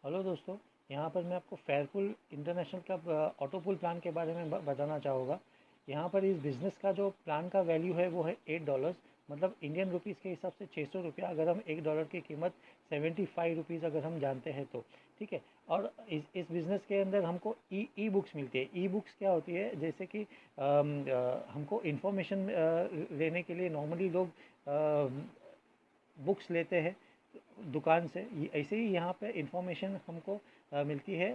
Hello दोस्तों। यहाँ पर मैं आपको फेयरपुल इंटरनेशनल का ऑटो पुल प्लान के बारे में बताना चाहूँगा। यहाँ पर इस बिज़नेस का जो प्लान का वैल्यू है वो है $8, मतलब इंडियन रुपीज़ के हिसाब से 600 रुपया, अगर हम $1 की कीमत 75 रुपीज़ अगर हम जानते हैं तो। ठीक है। और इस बिज़नेस के अंदर हमको ई बुक्स मिलती है। ई बुक्स क्या होती है, जैसे कि हमको इन्फॉर्मेशन लेने के लिए नॉर्मली लोग बुक्स लेते हैं दुकान से, ऐसे ही यहाँ पे इंफॉर्मेशन हमको मिलती है।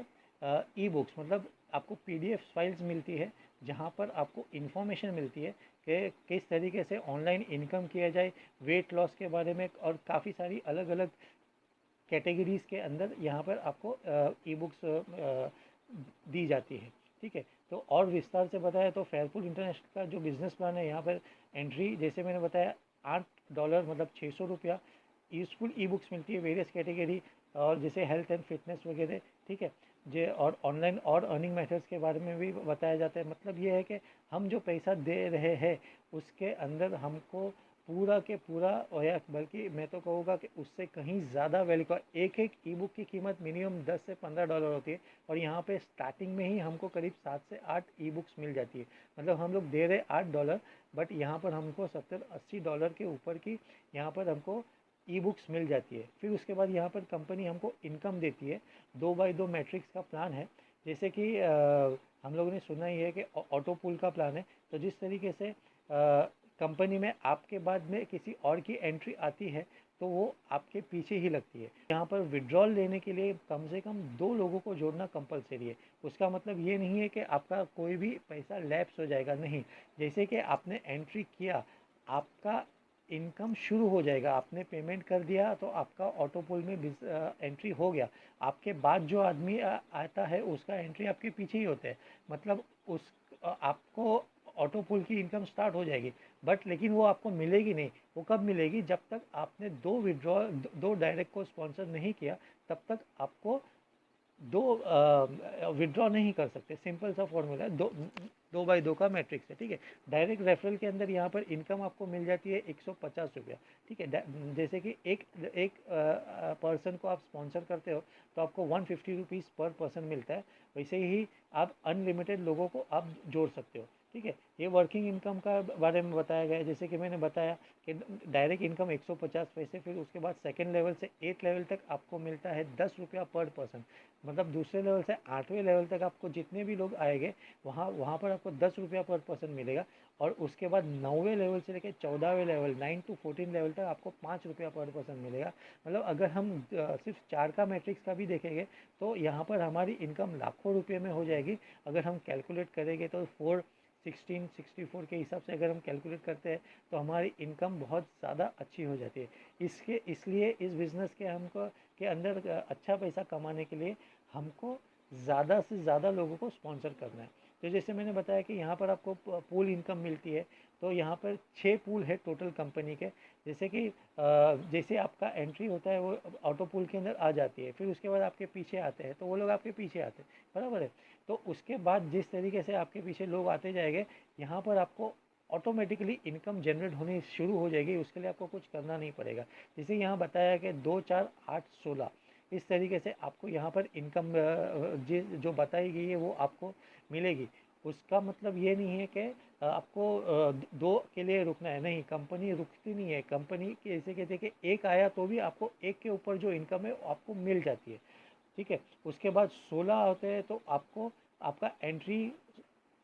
ई बुक्स मतलब आपको पीडीएफ फाइल्स मिलती है, जहाँ पर आपको इन्फॉर्मेशन मिलती है कि किस तरीके से ऑनलाइन इनकम किया जाए, वेट लॉस के बारे में, और काफ़ी सारी अलग अलग कैटेगरीज़ के अंदर यहाँ पर आपको ई बुक्स दी जाती है। ठीक है। तो और विस्तार से बताया तो फेयरपुल इंटरनेशनल का जो बिज़नेस प्लान है, यहाँ पर एंट्री जैसे मैंने बताया $8 मतलब 600 रुपया। यूज़फुल ई बुक्स मिलती है वेरियस कैटेगरी, और जैसे हेल्थ एंड फिटनेस वगैरह। ठीक है। जे और ऑनलाइन और अर्निंग मेथड्स के बारे में भी बताया जाता है। मतलब ये है कि हम जो पैसा दे रहे हैं उसके अंदर हमको पूरा के पूरा, और या बल्कि मैं तो कहूँगा कि उससे कहीं ज़्यादा वैल्यू का, एक एक ई बुक की कीमत मिनिमम $10 से $15 होती है, और यहाँ पे स्टार्टिंग में ही हमको करीब 7 से 8 ई बुक्स मिल जाती है। मतलब हम लोग दे रहे $8, बट यहाँ पर हमको $70-80 के ऊपर की यहाँ पर हमको ई बुक्स मिल जाती है। फिर उसके बाद यहाँ पर कंपनी हमको इनकम देती है। 2x2 मैट्रिक्स का प्लान है। जैसे कि हम लोगों ने सुना ही है कि ऑटो पुल का प्लान है, तो जिस तरीके से कंपनी में आपके बाद में किसी और की एंट्री आती है तो वो आपके पीछे ही लगती है। यहाँ पर विड्रॉल लेने के लिए कम से कम 2 लोगों को जोड़ना कंपलसरी है। उसका मतलब ये नहीं है कि आपका कोई भी पैसा लैप्स हो जाएगा, नहीं। जैसे कि आपने एंट्री किया, आपका इनकम शुरू हो जाएगा। आपने पेमेंट कर दिया तो आपका ऑटो पुल में एंट्री हो गया। आपके बाद जो आदमी आता है उसका एंट्री आपके पीछे ही होता है। मतलब उस आपको ऑटो पुल की इनकम स्टार्ट हो जाएगी, बट लेकिन वो आपको मिलेगी नहीं। वो कब मिलेगी? जब तक आपने दो डायरेक्ट को स्पॉन्सर नहीं किया, तब तक आपको दो विड्रॉ नहीं कर सकते। सिंपल सा फॉर्मूला है, 2x2 का मैट्रिक्स है। ठीक है। डायरेक्ट रेफरल के अंदर यहाँ पर इनकम आपको मिल जाती है $150। ठीक है। जैसे कि एक एक पर्सन को आप स्पॉन्सर करते हो तो आपको ₹150 पर पर्सन मिलता है। वैसे ही आप अनलिमिटेड लोगों को आप जोड़ सकते हो। ठीक है। ये वर्किंग इनकम का बारे में बताया गया है। जैसे कि मैंने बताया कि डायरेक्ट इनकम 150 पैसे, फिर उसके बाद सेकेंड लेवल से 8 लेवल तक आपको मिलता है ₹10 पर पर्सन। मतलब दूसरे लेवल से 8वें लेवल तक आपको जितने भी लोग आएंगे वहाँ वहाँ पर आपको ₹10 पर पर्सन मिलेगा। और उसके बाद 9वें लेवल से लेकर 14वें लेवल, 9 to 14 लेवल तक आपको ₹5 पर पर्सन मिलेगा। मतलब अगर हम सिर्फ 4 का मैट्रिक्स का भी देखेंगे तो यहाँ पर हमारी इनकम लाखों रुपये में हो जाएगी। अगर हम कैलकुलेट करेंगे तो 41664 के हिसाब से अगर हम कैलकुलेट करते हैं तो हमारी इनकम बहुत ज़्यादा अच्छी हो जाती है। इसलिए इस बिज़नेस के हमको के अंदर अच्छा पैसा कमाने के लिए हमको ज़्यादा से ज़्यादा लोगों को स्पॉन्सर करना है। तो जैसे मैंने बताया कि यहाँ पर आपको पूल इनकम मिलती है। तो यहाँ पर 6 पूल है टोटल कंपनी के। जैसे कि जैसे आपका एंट्री होता है वो ऑटो पूल के अंदर आ जाती है, फिर उसके बाद आपके पीछे आते हैं तो वो लोग आपके पीछे आते हैं, बराबर है। तो उसके बाद जिस तरीके से आपके पीछे लोग आते जाएंगे, यहाँ पर आपको ऑटोमेटिकली इनकम जनरेट होनी शुरू हो जाएगी। उसके लिए आपको कुछ करना नहीं पड़ेगा। जैसे यहाँ बताया कि 2 4 8 16, इस तरीके से आपको यहाँ पर इनकम जो बताई गई है वो आपको मिलेगी। उसका मतलब ये नहीं है कि आपको दो के लिए रुकना है, नहीं। कंपनी रुकती नहीं है। कंपनी के ऐसे कहते हैं कि एक आया तो भी आपको एक के ऊपर जो इनकम है वो आपको मिल जाती है। ठीक है। उसके बाद 16 होते हैं तो आपको आपका एंट्री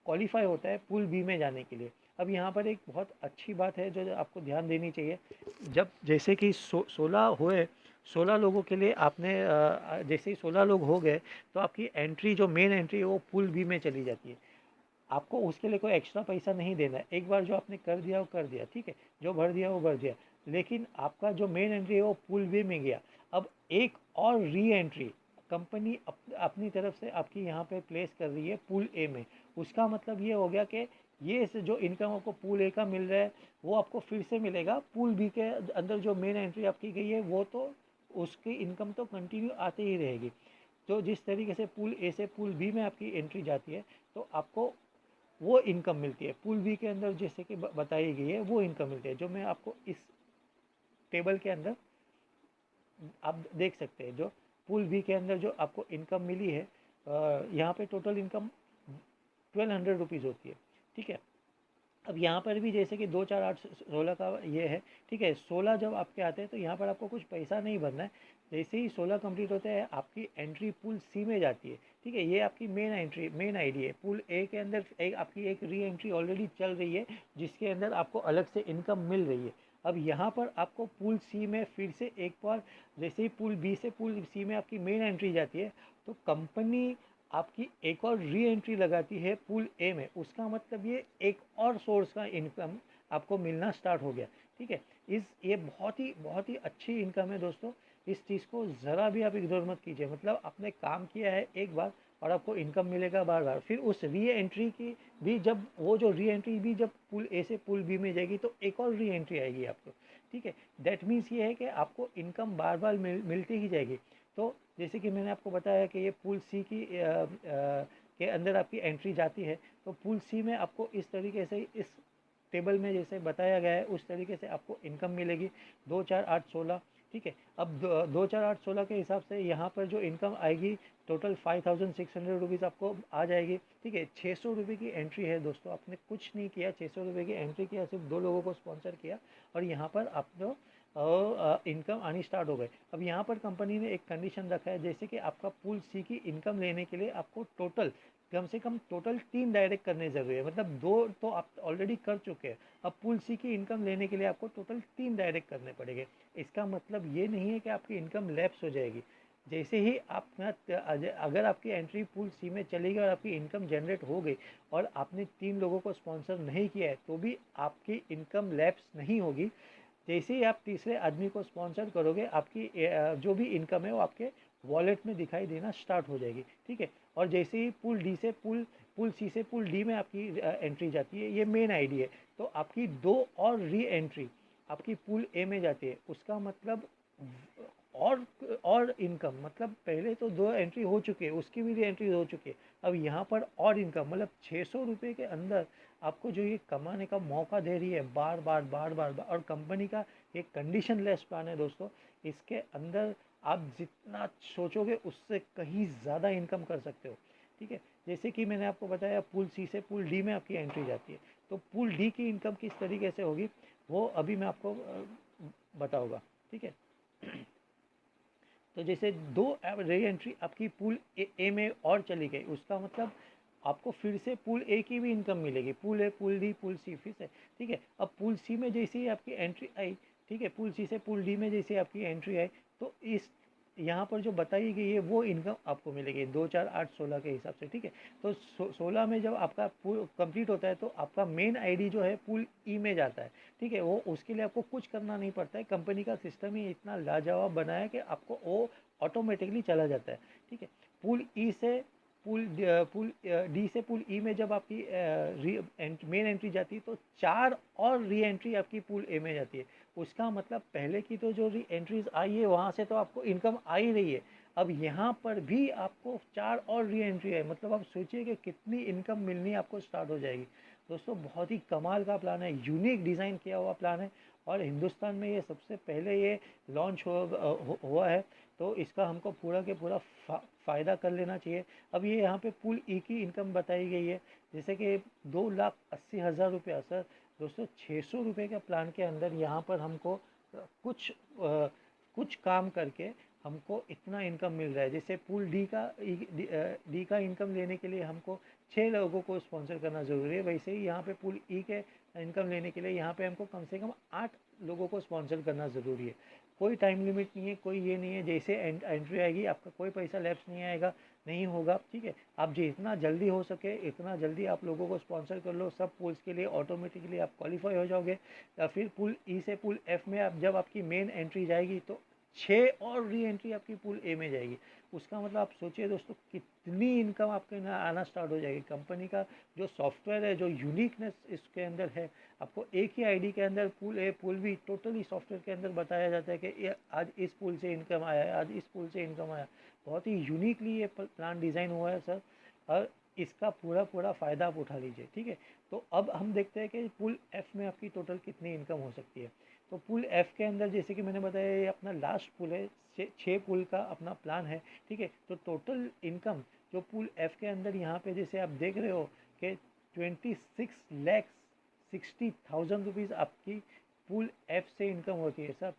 क्वालिफाई होता है पूल बी में जाने के लिए। अब यहाँ पर एक बहुत अच्छी बात है जो आपको ध्यान देनी चाहिए। जब जैसे कि 16 हुए, 16 लोगों के लिए आपने जैसे ही 16 लोग हो गए तो आपकी एंट्री, जो मेन एंट्री है वो पूल बी में चली जाती है। आपको उसके लिए कोई एक्स्ट्रा पैसा नहीं देना है। एक बार जो आपने कर दिया वो कर दिया, ठीक है। जो भर दिया वो भर दिया। लेकिन आपका जो मेन एंट्री है वो पूल बी में गया। अब एक और री एंट्री कंपनी अपनी तरफ से आपकी यहाँ पे प्लेस कर रही है पूल ए में। उसका मतलब ये हो गया कि ये से जो इनकम आपको पूल ए का मिल रहा है वो आपको फिर से मिलेगा पूल बी के अंदर। जो मेन एंट्री आपकी गई है वो तो उसकी इनकम तो कंटिन्यू आती ही रहेगी। तो जिस तरीके से पूल ए से पूल बी में आपकी एंट्री जाती है तो आपको वो इनकम मिलती है। पूल बी के अंदर जैसे कि बताई गई है वो इनकम मिलती है, जो मैं आपको इस टेबल के अंदर आप देख सकते हैं। जो पूल बी के अंदर जो आपको इनकम मिली है, यहाँ पे टोटल इनकम 1200 रुपीज़ होती है, ठीक है। अब यहाँ पर भी जैसे कि 2 4 8 16 का ये है, ठीक है। 16 जब आपके आते हैं तो यहाँ पर आपको कुछ पैसा नहीं भरना है। जैसे ही 16 कंप्लीट होते हैं आपकी एंट्री पूल सी में जाती है, ठीक है। ये आपकी मेन आईडी है। पूल ए के अंदर आपकी एक री एंट्री ऑलरेडी चल रही है जिसके अंदर आपको अलग से इनकम मिल रही है। अब यहाँ पर आपको पूल सी में फिर से एक बार, जैसे ही पूल बी से पूल सी में आपकी मेन एंट्री जाती है तो कंपनी आपकी एक और री एंट्री लगाती है पूल ए में। उसका मतलब ये एक और सोर्स का इनकम आपको मिलना स्टार्ट हो गया, ठीक है। ये बहुत ही अच्छी इनकम है दोस्तों। इस चीज़ को ज़रा भी आप इग्नोर मत कीजिए। मतलब आपने काम किया है एक बार और आपको इनकम मिलेगा बार बार। फिर उस री एंट्री की भी जब वो जो री एंट्री भी जब पूल ए से पूल बी में जाएगी तो एक और री एंट्री आएगी आपको, ठीक है। दैट मीन्स ये है कि आपको इनकम बार बार मिलती ही जाएगी। तो जैसे कि मैंने आपको बताया कि ये पूल सी के अंदर आपकी एंट्री जाती है तो पूल सी में आपको इस तरीके से इस टेबल में जैसे बताया गया है उस तरीके से आपको इनकम मिलेगी 2 4 8 16, ठीक है। अब 2 4 8 16 के हिसाब से यहाँ पर जो इनकम आएगी टोटल 5600 रुपीज़ आपको आ जाएगी, ठीक है। 600 रुपये की एंट्री है दोस्तों, आपने कुछ नहीं किया, 600 रुपये की एंट्री किया, सिर्फ 2 लोगों को स्पॉन्सर किया और यहाँ पर आपको इनकम आनी स्टार्ट हो गई। अब यहाँ पर कंपनी ने एक कंडीशन रखा है, जैसे कि आपका पूल सी की इनकम लेने के लिए आपको टोटल कम से कम टोटल 3 डायरेक्ट करने ज़रूरी है। मतलब 2 तो आप ऑलरेडी कर चुके हैं, अब पूल सी की इनकम लेने के लिए आपको टोटल 3 डायरेक्ट करने पड़ेंगे। इसका मतलब ये नहीं है कि आपकी इनकम लैप्स हो जाएगी। जैसे ही आप अगर आपकी एंट्री पूल सी में चली गई और आपकी इनकम जनरेट हो गई और आपने 3 लोगों को स्पॉन्सर नहीं किया है तो भी आपकी इनकम लैप्स नहीं होगी। जैसे ही आप तीसरे आदमी को स्पॉन्सर करोगे आपकी जो भी इनकम है वो आपके वॉलेट में दिखाई देना स्टार्ट हो जाएगी, ठीक है। और जैसे ही पूल डी से पूल सी से पूल डी में आपकी एंट्री जाती है, ये मेन आईडी है, तो आपकी 2 और री एंट्री आपकी पूल ए में जाती है। उसका मतलब और इनकम, मतलब पहले तो 2 एंट्री हो चुकी है, उसकी भी री एंट्री हो चुकी है, अब यहाँ पर और इनकम मतलब 600 रुपये के अंदर आपको जो ये कमाने का मौका दे रही है बार बार बार बार बार। और कंपनी का एक कंडीशन लेस प्लान है दोस्तों, इसके अंदर आप जितना सोचोगे उससे कहीं ज़्यादा इनकम कर सकते हो, ठीक है। जैसे कि मैंने आपको बताया पूल सी से पूल डी में आपकी एंट्री जाती है, तो पूल डी की इनकम किस तरीके से होगी वो अभी मैं आपको बताऊँगा, ठीक है। तो जैसे 2 री एंट्री आपकी पूल ए में और चली गई, उसका मतलब आपको फिर से पूल ए की भी इनकम मिलेगी, pool A pool D pool C फिर से, ठीक है। अब पूल सी में जैसे ही आपकी एंट्री आई, ठीक है, पूल सी से पूल डी में जैसे आपकी एंट्री आई तो इस यहाँ पर जो बताई गई है वो इनकम आपको मिलेगी 2 4 8 16 के हिसाब से, ठीक है। तो 16 में जब आपका पूल कंप्लीट होता है तो आपका मेन आईडी जो है पूल ई में जाता है, ठीक है। वो उसके लिए आपको कुछ करना नहीं पड़ता है, कंपनी का सिस्टम ही इतना लाजवाब बना है कि आपको वो ऑटोमेटिकली चला जाता है, ठीक है। पूल ई से पूल डी से पूल ई में जब आपकी मेन एंट्री जाती है तो 4 और री एंट्री आपकी पूल ए में जाती है। उसका मतलब पहले की तो जो री एंट्रीज आई है वहाँ से तो आपको इनकम आ ही रही है, अब यहाँ पर भी आपको 4 और री एंट्री है, मतलब आप सोचिए कि कितनी इनकम मिलनी आपको स्टार्ट हो जाएगी। दोस्तों बहुत ही कमाल का प्लान है, यूनिक डिज़ाइन किया हुआ प्लान है और हिंदुस्तान में ये सबसे पहले ये लॉन्च हुआ है, तो इसका हमको पूरा के पूरा फ़ायदा कर लेना चाहिए। अब ये यहाँ पे पूल ई की इनकम बताई गई है जैसे कि 2,80,000 रुपया। सर दोस्तों 600 रुपये के प्लान के अंदर यहाँ पर हमको कुछ काम करके हमको इतना इनकम मिल रहा है। जैसे पूल डी का इनकम लेने के लिए हमको 6 लोगों को स्पॉन्सर करना ज़रूरी है, वैसे ही यहाँ पे पूल ई के इनकम लेने के लिए यहाँ पे हमको कम से कम 8 लोगों को स्पॉन्सर करना ज़रूरी है। कोई टाइम लिमिट नहीं है, कोई ये नहीं है, जैसे एंट्री आएगी आपका कोई पैसा लैप्स नहीं आएगा, नहीं होगा, ठीक है। आप जितना जल्दी हो सके इतना जल्दी आप लोगों को स्पॉन्सर कर लो, सब पूल्स के लिए ऑटोमेटिकली आप क्वालिफाई हो जाओगे। या फिर पूल ई से पूल एफ में आप जब आपकी मेन एंट्री जाएगी तो 6 और री एंट्री आपकी पूल ए में जाएगी। उसका मतलब आप सोचिए दोस्तों कितनी इनकम आपके यहाँ आना स्टार्ट हो जाएगी। कंपनी का जो सॉफ्टवेयर है, जो यूनिकनेस इसके अंदर है, आपको एक ही आईडी के अंदर pool A pool be totally software के अंदर बताया जाता है कि ये आज इस पूल से इनकम आया है, आज इस पूल से इनकम आया। बहुत ही यूनिकली ये प्लान डिज़ाइन हुआ है सर, और इसका पूरा पूरा फ़ायदा आप उठा लीजिए, ठीक है। तो अब हम देखते हैं कि पूल एफ़ में आपकी टोटल कितनी इनकम हो सकती है। तो पूल एफ़ के अंदर जैसे कि मैंने बताया ये अपना लास्ट पूल है, छः पूल का अपना प्लान है, ठीक है। तो टोटल इनकम जो पूल एफ के अंदर यहाँ पे जैसे आप देख रहे हो कि 26,60,000 रुपीज़ आपकी पूल एफ से इनकम होती है सर।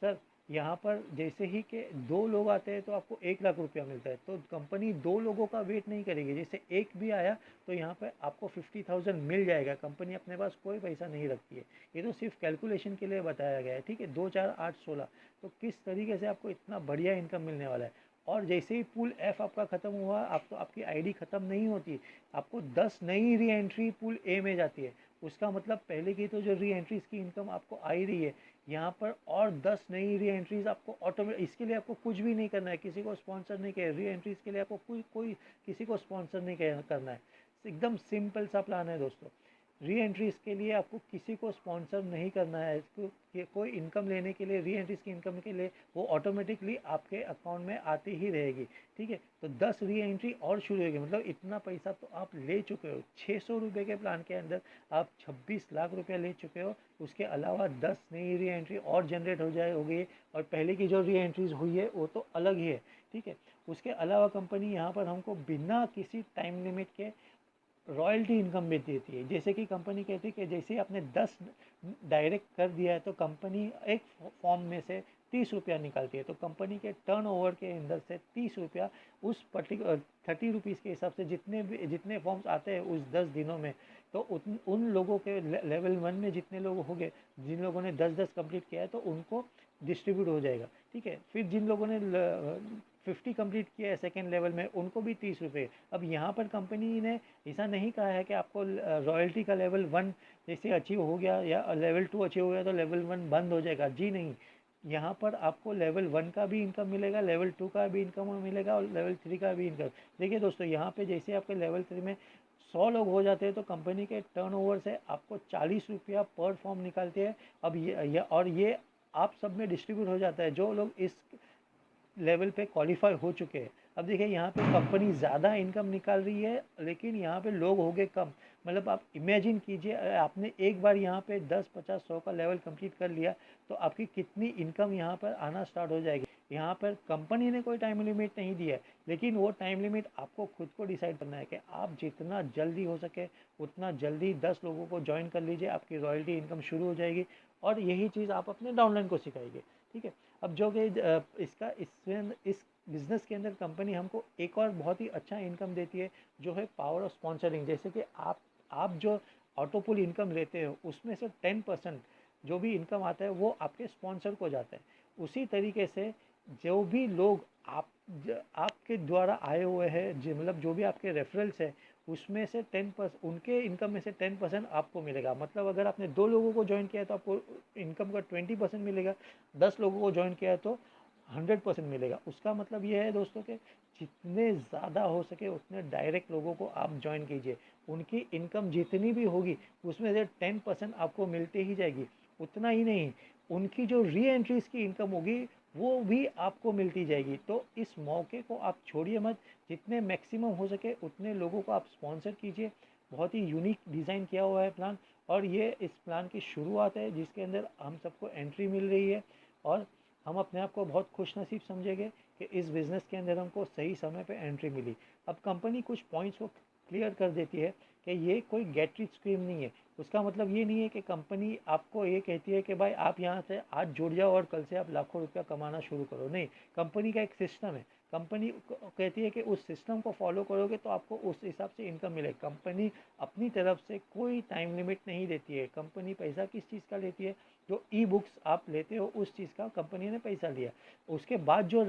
सर यहाँ पर जैसे ही कि 2 लोग आते हैं तो आपको 1 लाख रुपया मिलता है। तो कंपनी 2 लोगों का वेट नहीं करेगी, जैसे एक भी आया तो यहाँ पर आपको 50,000 मिल जाएगा। कंपनी अपने पास कोई पैसा नहीं रखती है, ये तो सिर्फ कैलकुलेशन के लिए बताया गया है, ठीक है। 2 4 8 16, तो किस तरीके से आपको इतना बढ़िया इनकम मिलने वाला है। और जैसे ही पूल एफ आपका ख़त्म हुआ, आप तो आपकी आईडी ख़त्म नहीं होती, आपको 10 नई री एंट्री पूल ए में जाती है। उसका मतलब पहले की तो जो री एंट्रीज़ की इनकम आपको आ ही रही है, यहाँ पर और 10 नई री एंट्रीज़ आपको ऑटोमेटिक, इसके लिए आपको कुछ भी नहीं करना है, किसी को स्पॉन्सर नहीं किया। री एंट्रीज़ के लिए आपको कोई किसी को स्पॉन्सर नहीं करना है। एकदम सिंपल सा प्लान है दोस्तों। री एंट्रीज़ के लिए आपको किसी को स्पॉन्सर नहीं करना है, इसको कोई इनकम लेने के लिए, री एंट्रीज़ की इनकम के लिए वो ऑटोमेटिकली आपके अकाउंट में आती ही रहेगी, ठीक है। तो 10 री एंट्री और शुरू होगी, मतलब इतना पैसा तो आप ले चुके हो। 600 रुपये के प्लान के अंदर आप 26 लाख रुपया ले चुके हो। उसके अलावा 10 नई री एंट्री और जनरेट होगी, और पहले की जो री एंट्रीज़ हुई है वो तो अलग ही है, ठीक है। उसके अलावा कंपनी यहाँ पर हमको बिना किसी टाइम लिमिट के रॉयल्टी इनकम भी देती है। जैसे कि कंपनी कहती है कि जैसे ही आपने 10 डायरेक्ट कर दिया है तो कंपनी एक फॉर्म में से 30 रुपया निकालती है। तो कंपनी के टर्नओवर के अंदर से 30 रुपया उस पर्टिकुलर 30 रुपीज़ के हिसाब से जितने फॉर्म्स आते हैं उस 10 दिनों में, तो उन लोगों के लेवल 1 में जितने लोग होंगे, जिन लोगों ने 10-10 कंप्लीट किया है तो उनको डिस्ट्रीब्यूट हो जाएगा, ठीक है। फिर जिन लोगों ने 50 कंप्लीट किया है सेकेंड लेवल में, उनको भी 30 रुपये। अब यहाँ पर कंपनी ने ऐसा नहीं कहा है कि आपको रॉयल्टी का लेवल 1 जैसे अचीव हो गया या लेवल 2 अचीव हो गया तो लेवल 1 बंद हो जाएगा, जी नहीं। यहाँ पर आपको लेवल 1 का भी इनकम मिलेगा, लेवल 2 का भी इनकम मिलेगा और लेवल 3 का भी इनकम। देखिए दोस्तों, यहाँ पे जैसे आपके लेवल 3 में 100 लोग हो जाते हैं तो कंपनी के टर्नओवर से आपको 40 रुपया पर फॉर्म निकालते हैं। अब ये आप सब में डिस्ट्रीब्यूट हो जाता है जो लोग इस लेवल पे क्वालिफाई हो चुके हैं। अब देखिए यहाँ पे कंपनी ज़्यादा इनकम निकाल रही है, लेकिन यहाँ पे लोग हो गए कम। मतलब आप इमेजिन कीजिए, आपने एक बार यहाँ पे 10 50 100 का लेवल कंप्लीट कर लिया तो आपकी कितनी इनकम यहाँ पर आना स्टार्ट हो जाएगी। यहाँ पर कंपनी ने कोई टाइम लिमिट नहीं दिया है, लेकिन वो टाइम लिमिट आपको खुद को डिसाइड करना है कि आप जितना जल्दी हो सके उतना जल्दी 10 लोगों को ज्वाइन कर लीजिए, आपकी रॉयल्टी इनकम शुरू हो जाएगी। और यही चीज़ आप अपने डाउनलाइन को सिखाएंगे, ठीक है। अब जो कि इस बिज़नेस के अंदर कंपनी हमको एक और बहुत ही अच्छा इनकम देती है, जो है पावर ऑफ स्पॉन्सरिंग। जैसे कि आप जो ऑटोपुल इनकम लेते हो उसमें से 10% जो भी इनकम आता है वो आपके स्पॉन्सर को जाता है। उसी तरीके से जो भी लोग आपके द्वारा आए हुए हैं, मतलब जो भी आपके रेफरल्स है, उसमें से 10% उनके इनकम में से 10% आपको मिलेगा। मतलब अगर आपने 2 लोगों को ज्वाइन किया है तो आपको इनकम का 20% मिलेगा, 10 लोगों को ज्वाइन किया है तो 100% मिलेगा। उसका मतलब ये है दोस्तों कि जितने ज़्यादा हो सके उतने डायरेक्ट लोगों को आप ज्वाइन कीजिए। उनकी इनकम जितनी भी होगी उसमें से 10% आपको मिलते ही जाएगी। उतना ही नहीं, उनकी जो री एंट्रीज़ की इनकम होगी वो भी आपको मिलती जाएगी। तो इस मौके को आप छोड़िए मत, जितने मैक्सिमम हो सके उतने लोगों को आप स्पॉन्सर कीजिए। बहुत ही यूनिक डिज़ाइन किया हुआ है प्लान, और ये इस प्लान की शुरुआत है जिसके अंदर हम सबको एंट्री मिल रही है। और हम अपने आप को बहुत खुश नसीब समझेंगे कि इस बिज़नेस के अंदर हमको सही समय पे एंट्री मिली। अब कंपनी कुछ पॉइंट्स को क्लियर कर देती है कि ये कोई गेट रिच स्कीम नहीं है। उसका मतलब ये नहीं है कि कंपनी आपको ये कहती है कि भाई आप यहाँ से आज जुड़ जाओ और कल से आप लाखों रुपया कमाना शुरू करो, नहीं। कंपनी का एक सिस्टम है, कंपनी कहती है कि उस सिस्टम को फॉलो करोगे तो आपको उस हिसाब से इनकम मिलेगी। कंपनी अपनी तरफ से कोई टाइम लिमिट नहीं देती है। कंपनी पैसा किस चीज़ का लेती है, जो ई बुक्स आप लेते हो उस चीज़ का कंपनी ने पैसा लिया। उसके बाद जो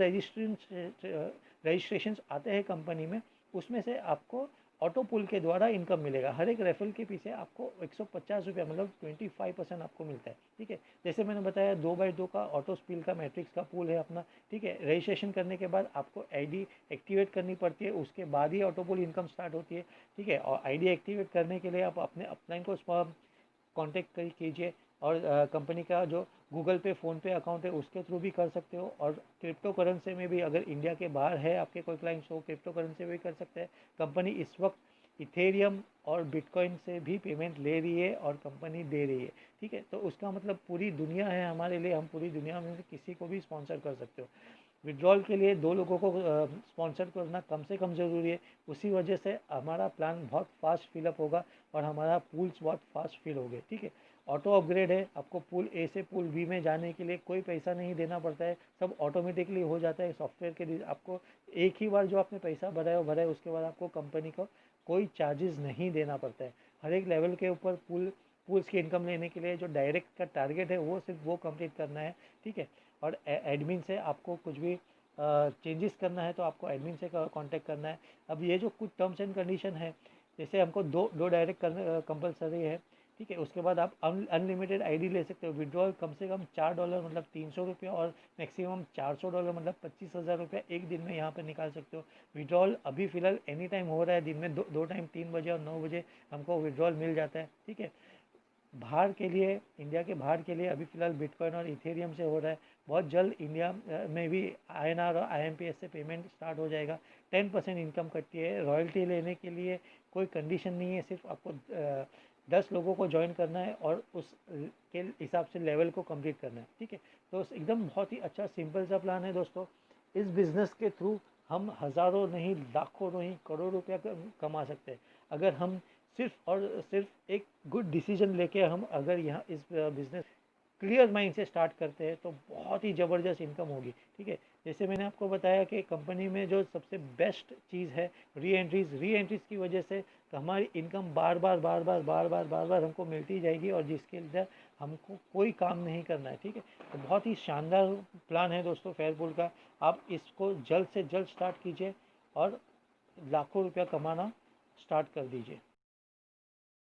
रजिस्ट्रेशन आते हैं कंपनी में, उसमें से आपको ऑटो पुल के द्वारा इनकम मिलेगा। हर एक रेफरल के पीछे आपको 150 रुपया, मतलब 25% आपको मिलता है, ठीक है। जैसे मैंने बताया 2x2 का ऑटो स्पिल का मैट्रिक्स का पूल है अपना, ठीक है। रजिस्ट्रेशन करने के बाद आपको आईडी एक्टिवेट करनी पड़ती है, उसके बाद ही ऑटो पुल इनकम स्टार्ट होती है, ठीक है। और आईडी एक्टिवेट करने के लिए आप अपने अपलाइन को कांटेक्ट कीजिए, और कंपनी का जो गूगल पे फ़ोन पे अकाउंट है उसके थ्रू भी कर सकते हो। और क्रिप्टो करेंसी में भी, अगर इंडिया के बाहर है आपके कोई क्लाइंट्स हो, क्रिप्टो करेंसी भी कर सकते हैं। कंपनी इस वक्त इथेरियम और बिटकॉइन से भी पेमेंट ले रही है और कंपनी दे रही है, ठीक है। तो उसका मतलब पूरी दुनिया है हमारे लिए, हम पूरी दुनिया में किसी को भी स्पॉन्सर कर सकते हो। विड्रॉल के लिए 2 लोगों को स्पॉन्सर करना कम से कम ज़रूरी है। उसी वजह से हमारा प्लान बहुत फास्ट फिलअप होगा और हमारा पूल्स बहुत फास्ट फिल होंगे, ठीक है। ऑटो अपग्रेड है, आपको पूल ए से पूल बी में जाने के लिए कोई पैसा नहीं देना पड़ता है, सब ऑटोमेटिकली हो जाता है सॉफ्टवेयर के। आपको एक ही बार जो आपने पैसा भरा है वो भरा है, उसके बाद आपको कंपनी को कोई चार्जेस नहीं देना पड़ता है। हर एक लेवल के ऊपर पूल्स की इनकम लेने के लिए जो डायरेक्ट का टारगेट है वो सिर्फ वो कंप्लीट करना है, ठीक है। और एडमिन से आपको कुछ भी चेंजेस करना है तो आपको एडमिन से कांटेक्ट करना है। अब ये जो कुछ टर्म्स एंड कंडीशन है, जैसे हमको दो डायरेक्ट करने कंपलसरी है, ठीक है। उसके बाद आप अनलिमिटेड आईडी ले सकते हो। विड्रॉल कम से कम $4 मतलब ₹300 और मैक्सिमम $400 मतलब 25,000 रुपया एक दिन में यहाँ पर निकाल सकते हो। विड्रॉल अभी फ़िलहाल एनी टाइम हो रहा है, दिन में दो टाइम 3 बजे और 9 बजे हमको विड्रॉल मिल जाता है, ठीक है। बाहर के लिए, इंडिया के बाहर के लिए अभी फ़िलहाल बिटकॉइन और इथेरियम से हो रहा है। बहुत जल्द इंडिया में भी आईएनआर और आईएमपीएस से पेमेंट स्टार्ट हो जाएगा। 10% इनकम कटती है। रॉयल्टी लेने के लिए कोई कंडीशन नहीं है, सिर्फ आपको 10 लोगों को ज्वाइन करना है और उस के हिसाब से लेवल को कंप्लीट करना है, ठीक है। तो एकदम बहुत ही अच्छा सिंपल सा प्लान है दोस्तों। इस बिज़नेस के थ्रू हम हज़ारों नहीं, लाखों नहीं, करोड़ों रुपया कमा सकते हैं। अगर हम सिर्फ और सिर्फ एक गुड डिसीजन लेके हम अगर यहाँ इस बिज़नेस क्लियर माइंड से स्टार्ट करते हैं तो बहुत ही ज़बरदस्त इनकम होगी, ठीक है। जैसे मैंने आपको बताया कि कंपनी में जो सबसे बेस्ट चीज़ है री एंट्रीज़ की वजह से तो हमारी इनकम बार बार हमको मिलती जाएगी और जिसके लिए हमको कोई काम नहीं करना है, ठीक है। तो बहुत ही शानदार प्लान है दोस्तों फेयरपुल का। आप इसको जल्द से जल्द स्टार्ट कीजिए और लाखों रुपया कमाना स्टार्ट कर दीजिए।